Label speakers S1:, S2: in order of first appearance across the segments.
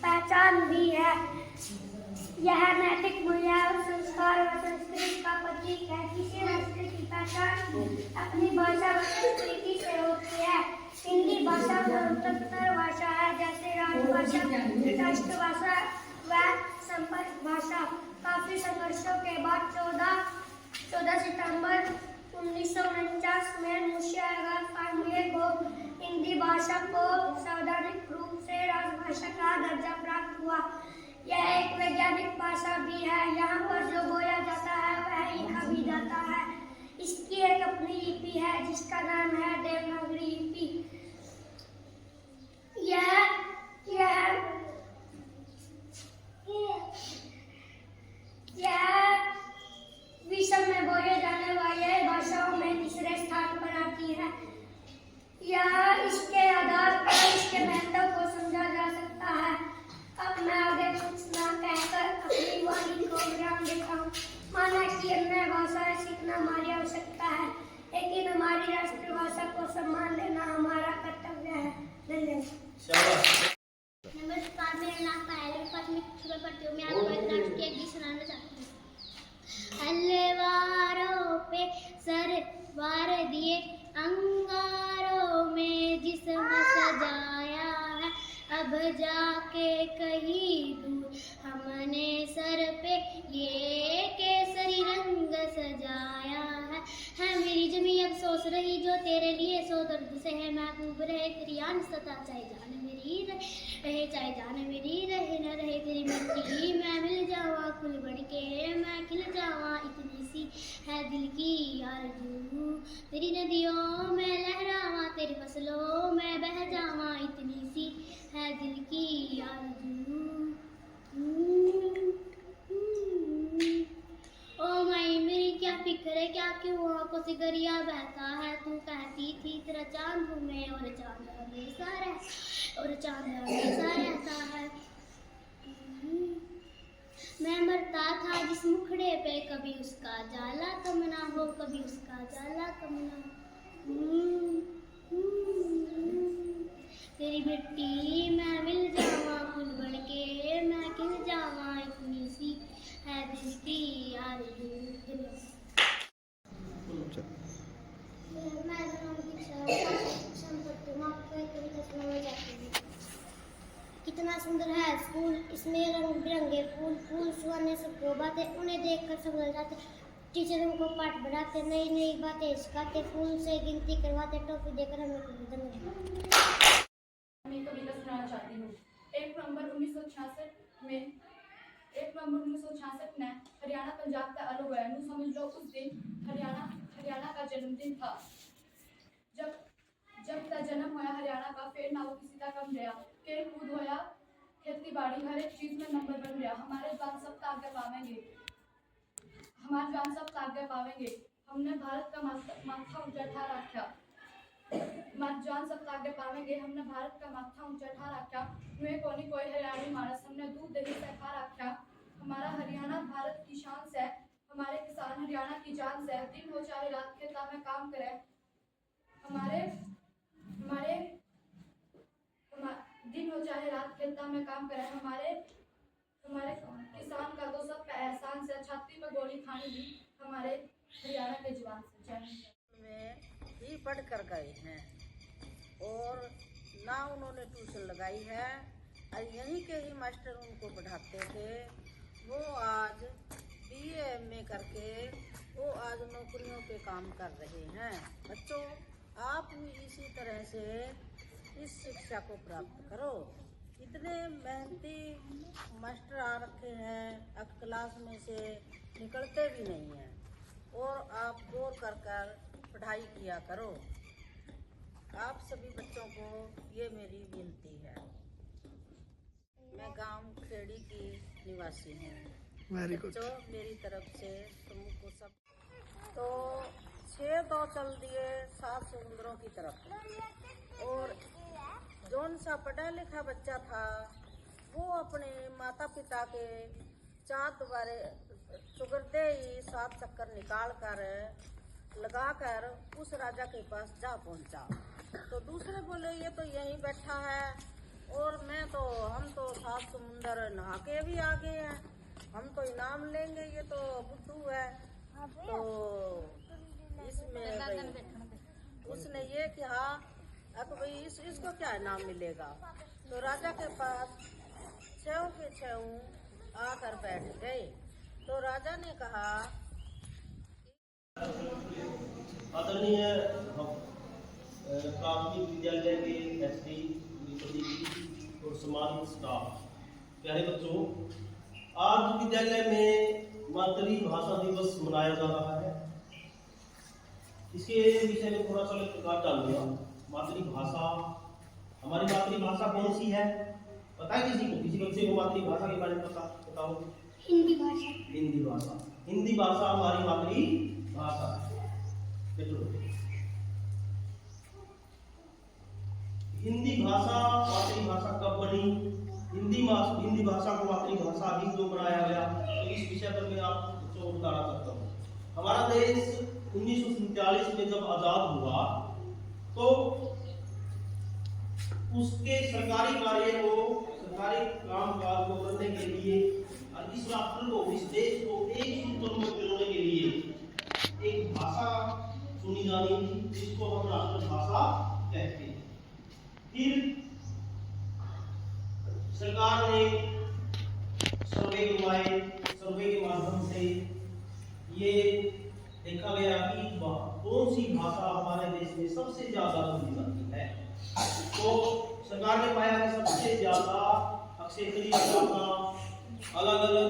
S1: पहचान भी है। यह नैतिक मूल्य और संस्कार व संस्कृति का प्रतीक है। किसी राष्ट्र की पहचान अपनी भाषा व संस्कृति से होती है। हिंदी भाषा सर्वोत्तम भाषा है, जैसे राजभाषा, राष्ट्रभाषा व संपर्क भाषा। काफी संघर्षों के बाद 14 सितंबर 1949 में मुंशी पांडे को हिंदी भाषा को संवैधानिक रूप से राजभाषा का दर्जा प्राप्त हुआ। यह एक वैज्ञानिक भाषा भी है। यहाँ पर जो बोला जाता है वह लिखा भी जाता है। इसकी एक अपनी लिपि है जिसका नाम है देवनागरी लिपि। यह विश्व में बोले जाने वाले भाषाओं में तीसरे स्थान पर आती है। यह इसके आधार पर इसके महत्व को समझा जा सकता है। अब मैं आगे कुछ ना कहकर अपनी वाणी को विराम देता हूँ। माना कि अन्य भाषाएं सीखना हमारी आवश्यकता है, लेकिन हमारी राष्ट्रभाषा को सम्मान देना हमारा कर्तव्य है। धन्यवाद।
S2: नमस्कार, मेरा नाम पायल है। प्राथमिक स्कूल में पढ़ती हूँ। मैं आपको एक राष्ट्रीय गीत सुनाना चाहती हूँ। अलवारों पे सर वार दिए, अंगारों में जिस्म सजाया है। अब जाके कहीं दूर हमने सर पे ये केसरी रंग सजाया है मेरी जमी अब सोच रही जो तेरे लिए सो दर्द से है महबूब रहे तेरी आन सता, चाहे जान मेरी रहे चाहे जान मेरी रहे न रहे तेरी मिट्टी। मैं मिल जावा फूल बन के मैं खिल जावा, इतनी सी है दिल की आरज़ू। तेरी नदियों में लहरावा, तेरी फसलों में बह जावा, इतनी सी है दिल की आरज़ू। ओ माई मेरी क्या फिक्र है, क्या क्यों आंखों से गरिया बहता है। तू कहती थी तेरा चांद हूँ मैं और चांद हमेशा रहता है। मैं मरता था जिस मुखड़े पे, कभी उसका जाला कम ना हो, कभी उसका जाला कम ना हो। तेरी मिट्टी मैं मिल जावा फूल बन के मैं खिल जावा, इतनी सी है दिल की आरज़ू। कितना सुंदर है स्कूल, इसमें रंग बिरंगे फूल, फूल सुहाने सबको बातें, उन्हें देखकर सब लग जाते। टीचर हमको पाठ पढ़ाते, नई नई बातें सिखाते, फूल से गिनती करवाते, टॉफी देकर हमें
S3: मैं कविता सुनाना चाहती हूँ। 1 नवंबर 1966 में सितंबर 1966 में हरियाणा पंजाब का अलग होया। नू समझ लो उस दिन हरियाणा का जन्मदिन था। जब का जन्म होया हरियाणा का, फिर ना वो किसी का कम रहा। खेल कूद होया, खेती बाड़ी, हर एक चीज में नंबर बन गया। हमारे जान सब आगे पावेंगे। हमने भारत का माथा ऊंचा ठा रखा। मत जान सब आगे पावेंगे। हमने भारत का माथा ऊंचा ठा रखा। वे कोनी कोई हरियाणी मानस, हमने दूध दही से खा रखा। हमारा हरियाणा भारत की शान से, हमारे किसान हरियाणा की जान से। दिन हो चाहे रात खेता में काम करे, दिन हो चाहे रात खेता में काम करे। हमारे किसान का तो सब एहसान से। छाती पे गोली खानी भी हमारे हरियाणा के जवान से। जय हिंद।
S4: में ही पढ़ कर गए हैं और ना उन्होंने ट्यूशन लगाई है और यहीं के ही मास्टर उनको पढ़ाते थे। वो आज BA MA करके वो आज नौकरियों पे काम कर रहे हैं। बच्चों, आप भी इसी तरह से इस शिक्षा को प्राप्त करो। इतने मेहनती मास्टर आ रखे हैं, अब क्लास में से निकलते भी नहीं हैं और आप दौड़ कर पढ़ाई किया करो। आप सभी बच्चों को ये मेरी विनती है। मैं गांव खेड़ी की निवासी हूँ। बच्चों, मेरी तरफ से तुमको सब तो 6 दो चल दिए 7 समुद्रों की तरफ। और जौन सा पढ़ा लिखा बच्चा था वो अपने माता पिता के 4 दोबारे चुगरते ही 7 चक्कर निकाल कर लगाकर उस राजा के पास जा पहुंचा। तो दूसरे बोले ये तो यहीं बैठा है और हम तो 7 समुंदर नहा के भी आ गए हैं, हम तो इनाम लेंगे, ये तो बुद्धू है। तो इसमें उसने ये कहा अब भाई इसको क्या इनाम मिलेगा। तो राजा के पास 6 के 6 आकर बैठ गए। तो राजा ने कहा
S5: आदरणीय प्राथमिक विद्यालय के SD और सम्मानित स्टाफ, प्यारे बच्चों, आज विद्यालय में मातृभाषा दिवस मनाया जा रहा है। इसके विषय में थोड़ा सा प्रकाश डालूंगा। मातृभाषा, हमारी मातृभाषा कौन सी है? पता है किसी बच्चे को मातृभाषा के बारे में बताओ?
S1: हिंदी भाषा।
S5: हिंदी भाषा हमारी मातृभाषा है। हिंदी भाषा मातृभाषा कब बनी? हिंदी भाषा को मातृभाषा अभी क्यों बनाया गया? तो इस विषय पर मैं आपको बच्चों को बताना चाहता हूँ। हमारा देश 1947 में जब आजाद हुआ तो उसके सरकारी कामकाज को करने के लिए और इस राष्ट्र को, इस देश को एक सूत्र में पिरोने के लिए एक भाषा चुनी जानी थी, जिसको हम राष्ट्रभाषा कहते हैं। फिर सरकार ने सर्वे के माध्यम से ये देखा गया कि कौन सी भाषा हमारे देश में सबसे ज्यादा बोली जाती है। तो सरकार ने पाया कि सबसे ज्यादा क्षेत्रीय भाषा अलग अलग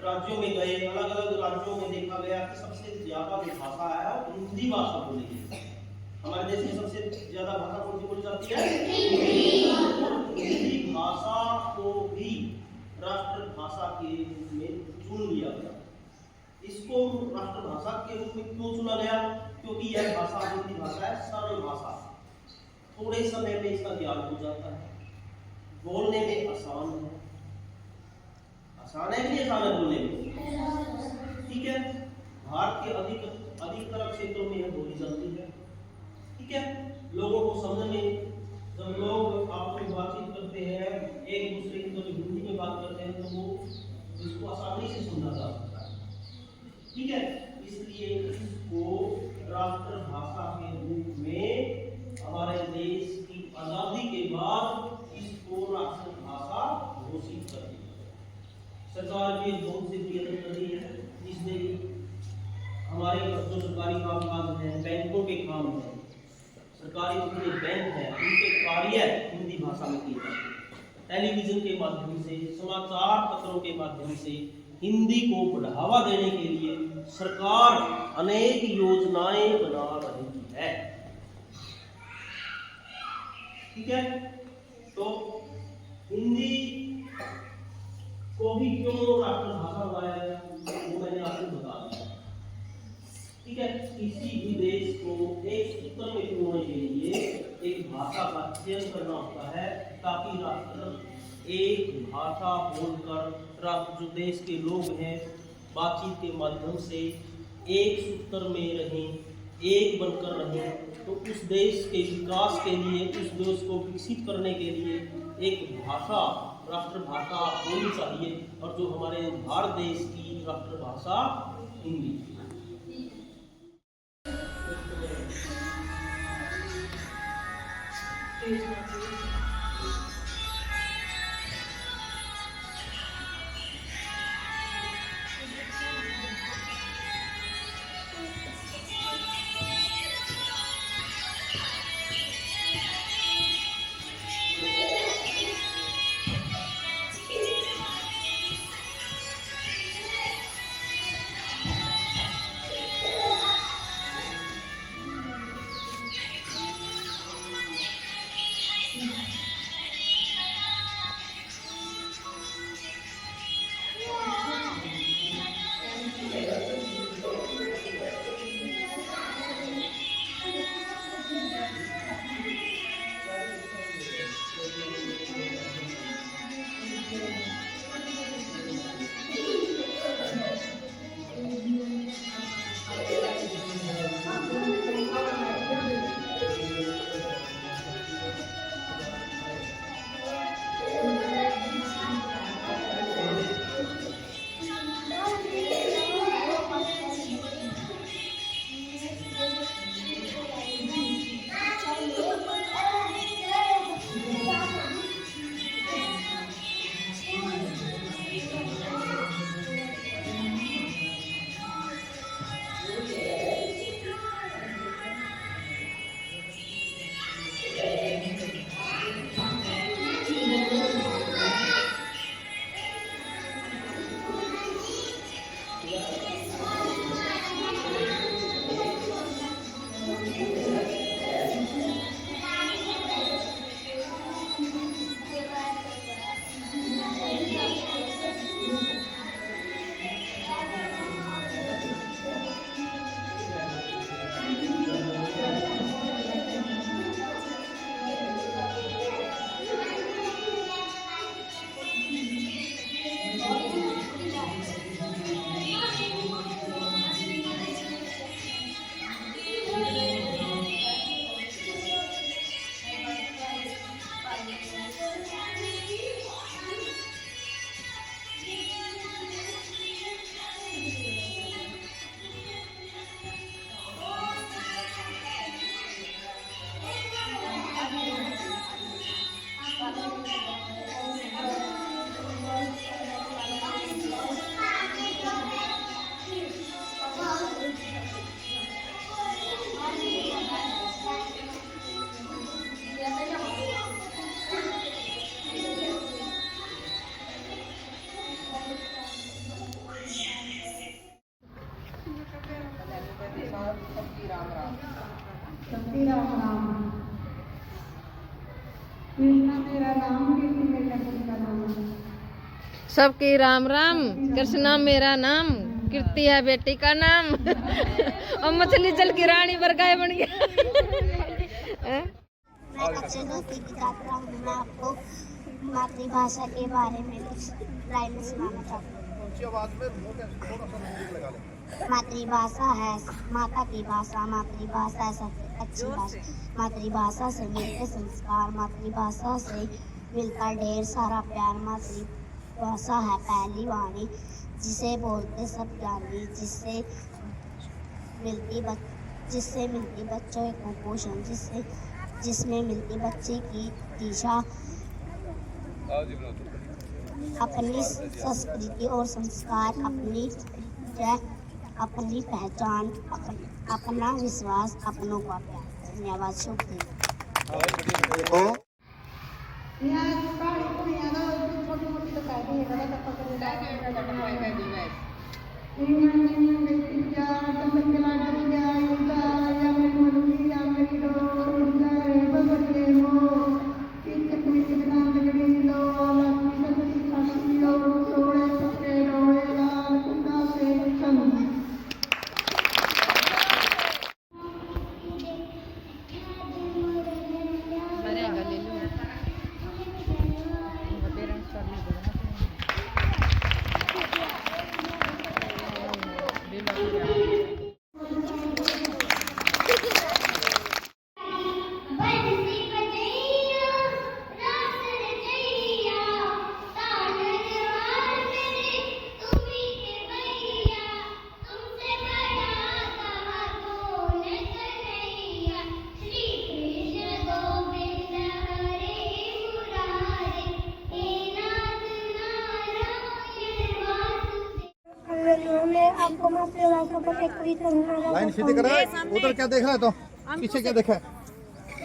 S5: राज्यों में गए, अलग अलग राज्यों में देखा गया कि सबसे ज्यादा जो भाषा है वो हिंदी भाषा बोली है। हमारे देश में सबसे ज्यादा भाषा कौन सी बोली जाती है? हिंदी भाषा को भी राष्ट्रभाषा के रूप में चुन लिया गया। इसको राष्ट्रभाषा के रूप में क्यों चुना गया? क्योंकि यह भाषा हिंदी भाषा है सरल भाषा, थोड़े समय में इसका ज्ञान हो जाता है, बोलने में आसान है। आसान है कि नहीं आसान है बोलने में? ठीक है। भारत के अधिकतर क्षेत्रों में यह बोली जाती है। ठीक है। लोगों को समझने, जब लोग आपस में बातचीत करते हैं, एक दूसरे की जब हिंदी में बात करते हैं तो वो इसको आसानी से सुना जा सकता है। ठीक है। इसलिए इसको राष्ट्रभाषा के रूप में हमारे देश की आजादी के बाद इसको राष्ट्रभाषा घोषित कर दिया। सरकार की बहुत सी प्रयत्न कर रही है, जिसने हमारे जो सरकारी कामकाज हैं, बैंकों के काम हैं, सरकारी जितने बैंक हैं, उनके कार्य हिंदी भाषा में किए जाते हैं। टेलीविजन के माध्यम से, समाचार पत्रों के माध्यम से हिंदी को बढ़ावा देने के लिए सरकार अनेक योजनाएं बना रही है। ठीक है, तो हिंदी को भी क्यों राष्ट्रभाषा बनाया गया वो मैंने आपको बता दिया। ठीक है, किसी भी देश को एक सूत्र में पिरोने के लिए एक भाषा का चयन करना होता है, ताकि राष्ट्र एक भाषा बोलकर राष्ट्र जो देश के लोग हैं बातचीत के माध्यम से एक सूत्र में रहें, एक बनकर रहें। तो उस देश के विकास के लिए, उस देश को विकसित करने के लिए एक भाषा, राष्ट्रभाषा होनी चाहिए, और जो हमारे भारत देश की राष्ट्रभाषा हिंदी।
S6: सबकी राम राम। कृष्णा मेरा नाम, कीर्ति मेरा का नाम।
S7: सबकी राम राम। कृष्णा मेरा नाम, कीर्ति है बेटी का नाम। और मछली जल की रानी बरगाए बन गया।
S1: मैं कक्षा 2 की किताब पढ़ा हूँ। मैं आपको मातृभाषा के बारे में कुछ लाइनें सुनाना चाहती हूँ। मातृभाषा है माता की भाषा, मातृभाषा है सबसे अच्छी भाषा। मातृभाषा से मिलते संस्कार, मातृभाषा से मिलता ढेर सारा प्यार। मातृभाषा है पहली वाणी, जिसे बोलते सब ज्ञानी, जिससे मिलती बच्चों को पोषण, जिसमें मिलती बच्चे की दिशा। अपनी संस्कृति और संस्कार, अपनी पहचान, अपना विश्वास, अपनों का प्यार। धन्यवाद। शुक्रिया।
S6: यहाँ पहाड़ी को यहाँ छोटी मोटी तो कहती है,
S2: बंसी बजैया रास रचैया तानन हार मेरे तुम्ही के भैया तुमसे बड़ा कहा कौन कन्हैया श्री कृष्ण गोविंद हरे मुरारे हे नाथ नारायण वासुदेव।
S1: हमने आपको मातृभाषा पर एक कविता सुनाया।
S8: लाइन सीधी करा, उधर क्या देख रहा है? तो पीछे क्या देखा है?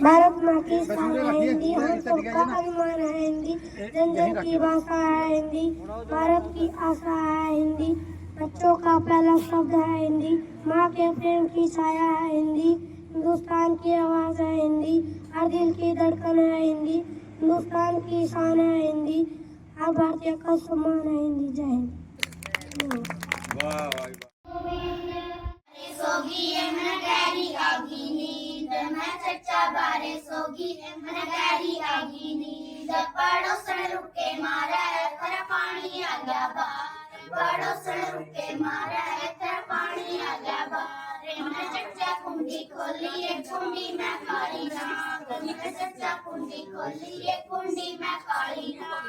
S1: भारत माँ की शान है हिंदी, हम सबका अभिमान है हिंदी, जन जन की भाषा है हिंदी, भारत की आशा है हिंदी, बच्चों का पहला शब्द है हिंदी, माँ के प्रेम की छाया है हिंदी, हिंदुस्तान की आवाज है हिंदी, हर दिल की धड़कन है हिंदी, हिंदुस्तान की शान है हिंदी, हर भारतीय का सम्मान है हिंदी। जय हिंद।
S2: सोगी मन गैरी आगी नींद मैं चच्चा बारे सोगी मन गैरी आगी नींद पड़ोसन रुके मारा कर पानी आ गया बाहर पड़ोसन रुके मारा कर पानी आ गया बाहर मैं चच्चा कुंडी खोली एक कुंडी में काली नाग मैं चच्चा कुंडी खोली एक कुंडी में काली नाग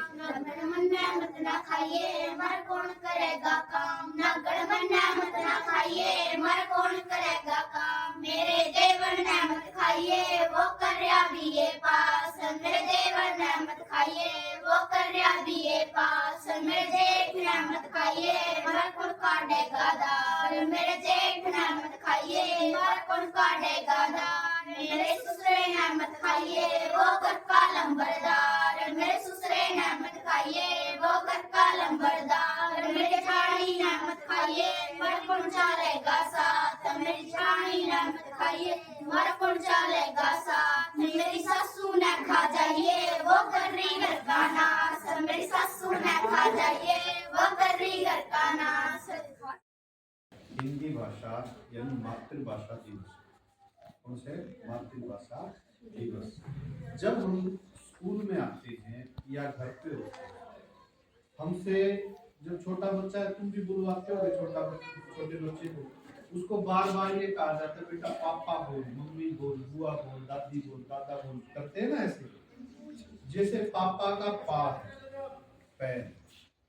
S2: मन में मत ना खाइए मर कौन करेगा काम नगड़ मन में मत ना खाइए मर कौन करेगा काम मेरे देवर ने मत खाइए वो कर रहा बीए पास मेरे देवर ने मत खाइए वो कर रहा बीए पास मेरे जेठ ने मत खाइए मर कौन काटेगा दाल मेरे जेठ ने मत खाइए मर कौन काटेगा दाल मेरे ससुरे ने मत खाइए वो घर का लंबरदार मेरे ससुरे ने मत खाइए वो घर का लंबरदार मेरे ठाणी ने मत खाइए मर कौन चलेगा साथ मेरी ठाणी ने मत खाइए मर कौन चलेगा साथ मेरी सासू ने खा जाइए वो कर रही घर का नाश मेरी सासू ने खा जाइए वो कर रही घर का नाश।
S8: हिंदी भाषा यानी मातृभाषा दिवस। कौन से? मातृभाषा दिवस। जब हम स्कूल में आते हैं या घर पे होते हैं, हमसे जो छोटा बच्चा है, तुम भी बुलवाते हो छोटे बच्चे को, उसको बार बार ये कहा जाता है बेटा पापा बोल, मम्मी बोल, बुआ बोल, दादी बोल, दादा बोल, करते हैं ना ऐसे। जैसे पापा का पा है, पैर,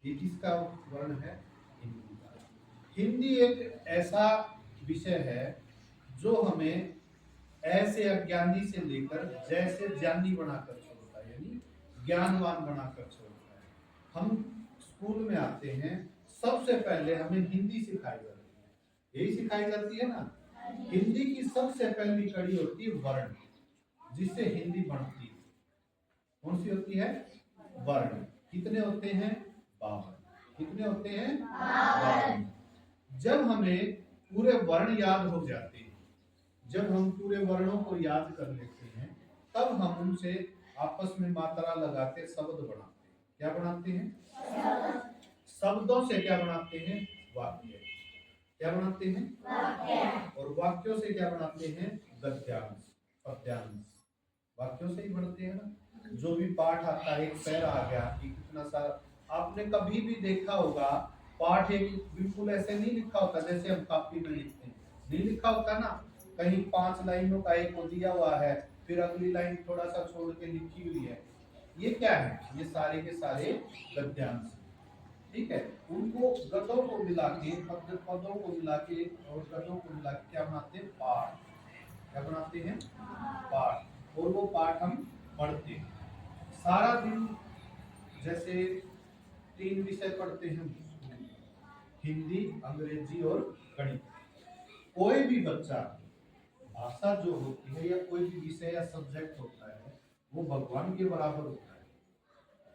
S8: ये किसका वर्ण है? हिंदी का। हिंदी एक ऐसा विषय है जो हमें ऐसे अज्ञानी से लेकर जैसे ज्ञानी बनाकर छोड़ता है, यानी ज्ञानवान बनाकर छोड़ता है। हम स्कूल में आते हैं, सबसे पहले हमें हिंदी सिखाई जाती है, यही सिखाई जाती है ना। हिंदी की सबसे पहली कड़ी होती है वर्ण, जिससे हिंदी बनती है। कौन सी होती है? वर्ण। कितने होते हैं? 52। कितने होते हैं? 52। जब हमें पूरे वर्ण याद हो जाते हैं, जब हम पूरे वर्णों को याद कर लेते हैं, तब हम उनसे आपस में मात्रा लगाते शब्द बनाते हैं। क्या बनाते हैं? शब्दों से क्या बनाते हैं? वाक्य। क्या बनाते हैं? वाक्य। और वाक्यों से क्या बनाते हैं? गद्यांश, पद्यांश। वाक्यों से ही बनते हैं ना। जो भी पाठ आता है, एक पैर आ गया कि कितना सारा, आपने कभी भी देखा होगा पाठ एक बिल्कुल ऐसे नहीं लिखा होता जैसे हम कॉपी में लिखते हैं, नहीं लिखा होता ना। कहीं 5 लाइनों का एक दिया हुआ है, फिर अगली लाइन थोड़ा सा छोड़ के लिखी हुई है। ये क्या है? ये सारे के सारे गद्यांश, ठीक है। उनको गद्यों को मिला के, पदों को मिला के और गद्यों को मिला के क्या बनाते हैं? पाठ। क्या बनाते हैं? पाठ। और वो पाठ हम पढ़ते हैं सारा दिन। जैसे 3 विषय पढ़ते हैं, हिंदी, अंग्रेजी और गणित। कोई भी बच्चा, भाषा जो होती है या कोई भी विषय या सब्जेक्ट होता है, वो भगवान के बराबर होता है।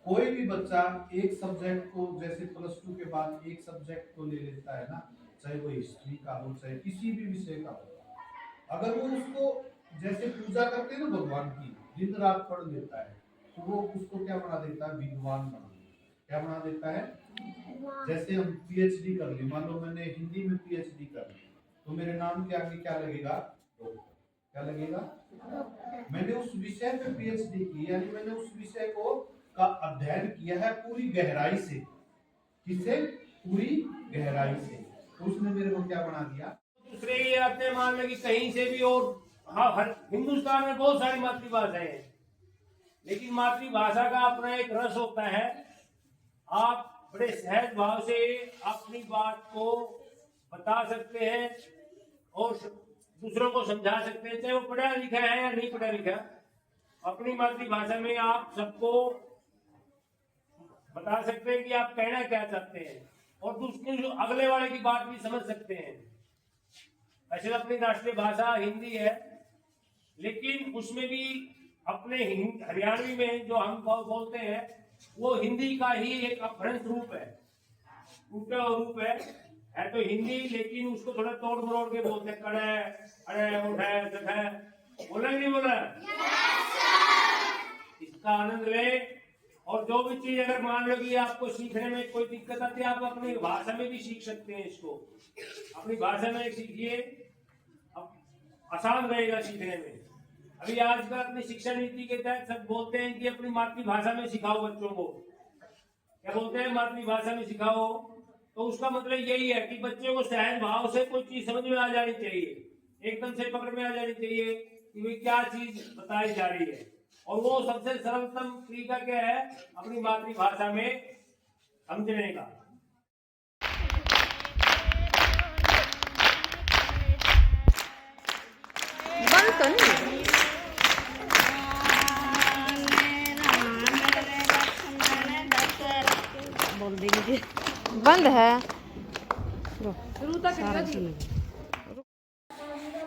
S8: कोई भी बच्चा एक सब्जेक्ट को जैसे +2 के बाद एक सब्जेक्ट को ले लेता है ना, चाहे वो हिस्ट्री का हो चाहे किसी भी विषय का हो, अगर वो उसको जैसे पूजा करते हैं ना भगवान की, दिन रात पढ़ लेता है, तो वो उसको क्या बना देता है, विद्वान बना देता है। क्या बना देता है? जैसे हम PhD कर ली, मान लो मैंने हिंदी में PhD कर ली, तो मेरे नाम के आगे क्या लगेगा? डॉक्टर। क्या लगेगा? मैंने उस विषय पे PhD की, यानी मैंने उस विषय को का अध्ययन किया है पूरी गहराई से। किससे? पूरी गहराई से। तो उसने मेरे को क्या बना दिया?
S9: दूसरे ये आते हैं, मान लो कि कहीं से भी, और हाँ, हर हिंदुस्तान में बहुत सारी मातृभाषाएं हैं, लेकिन मातृभाषा का अपना एक रस होता है। आप बड़े सहज भाव से अपनी बात को बता सकते हैं और दूसरों को समझा सकते हैं, चाहे वो पढ़ा लिखा है या नहीं पढ़ा लिखा। अपनी मातृभाषा में आप सबको बता सकते हैं कि आप कहना क्या चाहते हैं, और दूसरे जो अगले वाले की बात भी समझ सकते हैं। वैसे अपनी राष्ट्रीय भाषा हिंदी है, लेकिन उसमें भी अपने हरियाणवी में जो हम बोलते हैं वो हिंदी का ही एक अपभ्रंश रूप है, टूटा रूप है तो हिंदी, लेकिन उसको थोड़ा तोड़ मरोड़ के बोलते हैं। कड़े, अरे, उठे, जगह, बोला नहीं बोला? इसका आनंद ले। और जो भी चीज अगर मान लो कि आपको सीखने में कोई दिक्कत आती है, आप अपनी भाषा में भी सीख सकते हैं। इसको अपनी भाषा में सीखिए, आसान रहेगा सीखने में। अभी आजकल अपनी शिक्षा नीति के तहत सब बोलते हैं कि अपनी मातृभाषा में सिखाओ बच्चों को। क्या बोलते हैं? मातृभाषा में सिखाओ। तो उसका मतलब यही है कि बच्चे को सहज भाव से कोई चीज समझ में आ जानी चाहिए, एकदम से पकड़ में आ जानी चाहिए कि वे क्या चीज बताई जा रही है। और वो सबसे सरलतम तरीका क्या है? अपनी मातृभाषा में समझने का।
S7: बंद तो नहीं बोल देंगे, बंद है। सारा सुन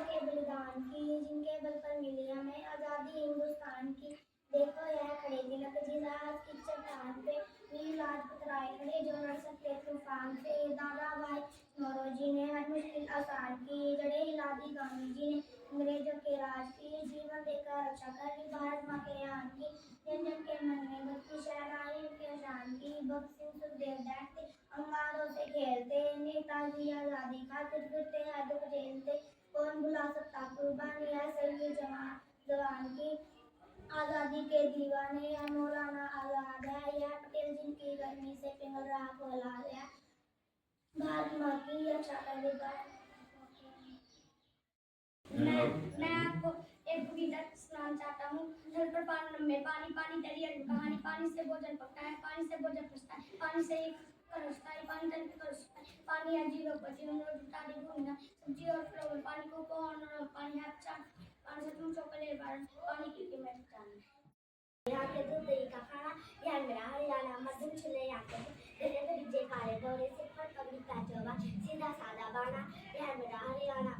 S1: के बलिदान की, जिनके बल पर मिली हमें आजादी हिंदुस्तान की। देखो यह खड़े तिलक जिस आज की चट्टान पे, वीर लाजपत राय खड़े जो लड़ सकते तूफान से। दादा भाई नौरोजी ने हर मुश्किल आसान की, जड़े हिला दी गांधी जी ने अंग्रेजों के राज की। जीवन देकर रक्षा करी भारत माँ के आन की, जन जन के मन में बसती शहनाई उनके शान की। भगत सिंह सुखदेव बैठते अंगारों से खेलते, नेताजी आजादी खातिर फिरते हैं दुख झेलते। कौन भुला सकता कुर्बानी है सैयद जवान की, आजादी के दीवाने या मौलाना आजाद है, यह पटेल जिनकी गर्मी से पिघल रहा फौलाद है। भारत माँ की रक्षा करेगा। मैं आपको एक कविता सुनाना चाहता हूँ। जल पर पानी में पानी पानी तेरी कहानी, पानी से भोजन पकता है, पानी से भोजन पचता है, पानी से एक करता है, पानी तन पे करता है। पानी है जीरो पर जीवन रोज तारी भूमिना सब्जी और फलों में पानी को कौन, पानी है अच्छा, पानी से तुम चौकले बारण, पानी की कीमत जानना। यहाँ के दूध दही का खाना, यहाँ मेरा हरियाणा मध्यम छिले, यहाँ के दूध बीजे काले दौरे से पर कभी का जवा सीधा सादा बाना, यहाँ मेरा हरियाणा।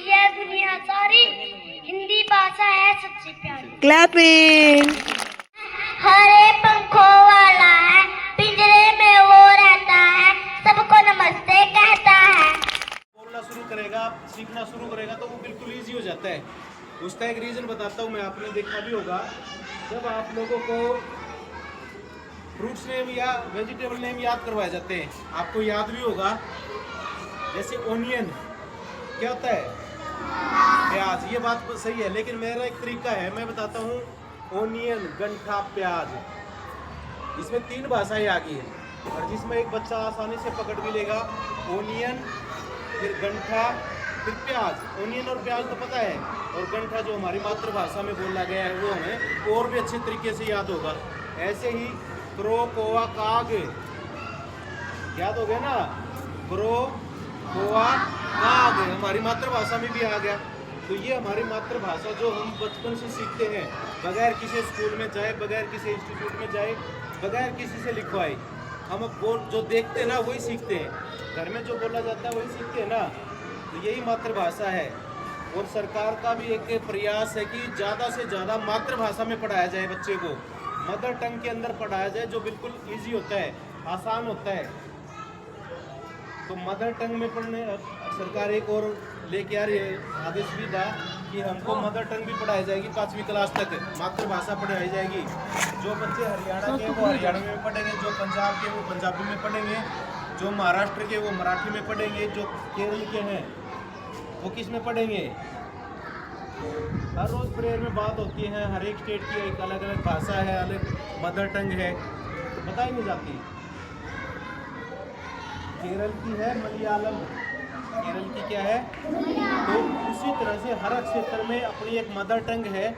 S1: है दुनिया सारी, हिंदी भाषा है सबसे प्यारी।
S7: क्लैपिंग।
S1: हरे पंखों वाला है, पिंजरे में वो रहता है, सबको नमस्ते कहता है।
S10: बोलना शुरू करेगा, सीखना शुरू करेगा तो वो बिल्कुल ईजी हो जाता है। उसका एक रीज़न बताता हूँ मैं, आपने देखा भी होगा जब आप लोगों को फ्रूट्स नेम या वेजिटेबल नेम याद करवाए जाते हैं, आपको याद भी होगा, जैसे ओनियन क्या होता है, प्याज। ये बात सही है, लेकिन मेरा एक तरीका है, मैं बताता हूँ। ओनियन, गंठा, प्याज, इसमें 3 भाषाएं आ गई है और जिसमें एक बच्चा आसानी से पकड़ भी लेगा। ओनियन, फिर गंठा, फिर प्याज। ओनियन और प्याज तो पता है, और गंठा जो हमारी मातृभाषा में बोला गया है वो हमें और भी अच्छे तरीके से याद होगा। ऐसे ही क्रो, कोवा, काग याद हो गया ना। क्रो, कोवा, काग हमारी मातृभाषा में भी आ गया। तो ये हमारी मातृभाषा जो हम बचपन से सीखते हैं, बगैर किसी स्कूल में जाए, बगैर किसी इंस्टीट्यूट में जाए, बगैर किसी से लिखवाए, हम अब वो जो देखते हैं ना वही सीखते हैं। घर में जो बोला जाता है वही सीखते हैं ना। तो यही मातृभाषा है। और सरकार का भी एक प्रयास है कि ज़्यादा से ज़्यादा मातृभाषा में पढ़ाया जाए बच्चे को, मदर टंग के अंदर पढ़ाया जाए, जो बिल्कुल ईजी होता है, आसान होता है। तो मदर टंग में पढ़ने सरकार एक और लेके आ रही है आदेश भी था कि हमको मदर टंग भी पढ़ाई जाएगी, 5वीं क्लास तक मातृभाषा पढ़ाई जाएगी। जो बच्चे हरियाणा के वो हरियाणा में पढ़ेंगे, जो पंजाब के वो पंजाबी में पढ़ेंगे, जो महाराष्ट्र के वो मराठी में पढ़ेंगे, जो केरल के हैं वो किस में पढ़ेंगे। हर रोज़ प्रेयर में बात होती है, हर एक स्टेट की एक अलग अलग भाषा है, अलग मदर टंग है, बताई नहीं जाती। केरल की है मलयालम, केरल की क्या है। तो उसी तरह से हर क्षेत्र में अपनी एक मदर टंग है।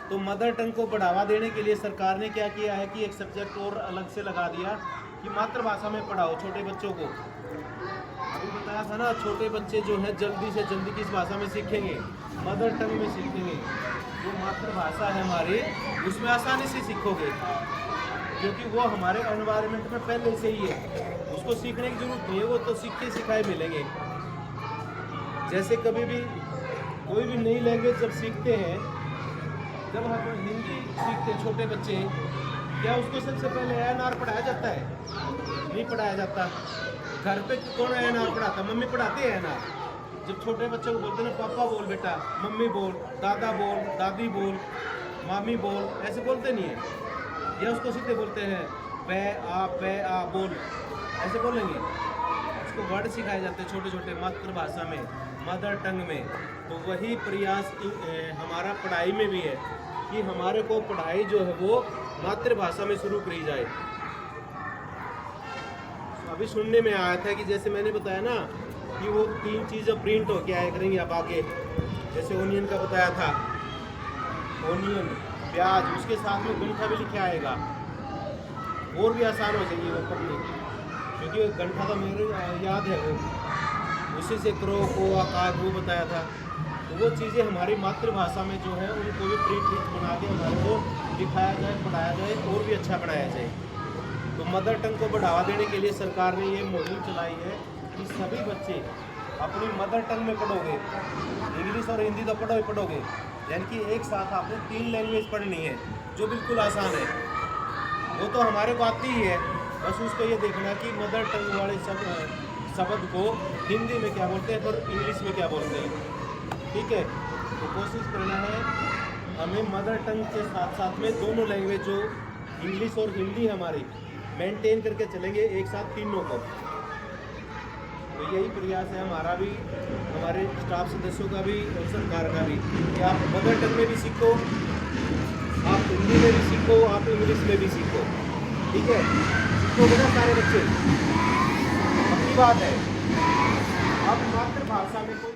S10: तो मदर टंग को बढ़ावा देने के लिए सरकार ने क्या किया है कि एक सब्जेक्ट और अलग से लगा दिया कि मातृभाषा में पढ़ाओ छोटे बच्चों को। अभी बताया था ना, छोटे बच्चे जो है जल्दी से जल्दी किस भाषा में सीखेंगे, मदर टंग में सीखेंगे। जो मातृभाषा है हमारी, उसमें आसानी से सीखोगे, क्योंकि वो हमारे एनवायरनमेंट में पहले से ही है, उसको सीखने की जरूरत नहीं है, वो तो सीखे सिखाए मिलेंगे। जैसे कभी भी कोई भी नई लैंग्वेज जब सीखते हैं, जब हम हिंदी सीखते हैं छोटे बच्चे, क्या उसको सबसे पहले ANR पढ़ाया जाता है? नहीं पढ़ाया जाता। घर पे कौन ANR पढ़ाता? मम्मी पढ़ाती है ANR। जब छोटे बच्चे को बोलते हैं ना, पापा बोल बेटा, मम्मी बोल, दादा बोल, दादी बोल, मामी बोल, ऐसे बोलते नहीं है। या उसको सीधे बोलते हैं पे आ बोल, ऐसे बोलेंगे। उसको वर्ड सिखाए जाते हैं छोटे छोटे मातृभाषा में, मदर टंग में। तो वही प्रयास हमारा पढ़ाई में भी है कि हमारे को पढ़ाई जो है वो मातृभाषा में शुरू करी जाए। अभी सुनने में आया था कि जैसे मैंने बताया ना कि वो 3 चीज़ें प्रिंट होके आया करेंगी अब आगे। जैसे ओनियन का बताया था, ओनियन, प्याज, उसके साथ में गंठा भी लिखे आएगा, और भी आसान हो जाएगी वो पढ़ने, क्योंकि गंठा तो मेरे याद है, वो उसी से क्रो, कोवा, काग वो बताया था। तो वो चीज़ें हमारी मातृभाषा में जो है उनको भी प्रिंट बना के हमारे को दिखाया जाए, पढ़ाया जाए, और भी अच्छा पढ़ाया जाए। तो मदर टंग को बढ़ावा देने के लिए सरकार ने ये मुहिम चलाई है कि सभी बच्चे अपनी मदर टंग में पढ़ोगे, इंग्लिश और हिंदी तो पढ़ोगे, यानी कि एक साथ आपने 3 लैंग्वेज पढ़नी है, जो बिल्कुल आसान है। वो तो हमारे को आती ही है, बस उसको ये देखना कि मदर टंग वाले शब्द को हिंदी में क्या बोलते हैं और इंग्लिश में क्या बोलते हैं, ठीक है। तो कोशिश करना है हमें मदर टंग के साथ साथ में दोनों लैंग्वेज जो इंग्लिश और हिंदी हमारी मेंटेन करके चलेंगे एक साथ तीनों को। तो यही प्रयास है हमारा भी, हमारे स्टाफ सदस्यों का भी और सरकार का भी, कि आप मदर टंग में भी सीखो, आप हिंदी में भी सीखो, आप इंग्लिश में भी सीखो, ठीक है। सीखो बेटा सारे बच्चे, अपनी बात है। आप मातृभाषा में कोई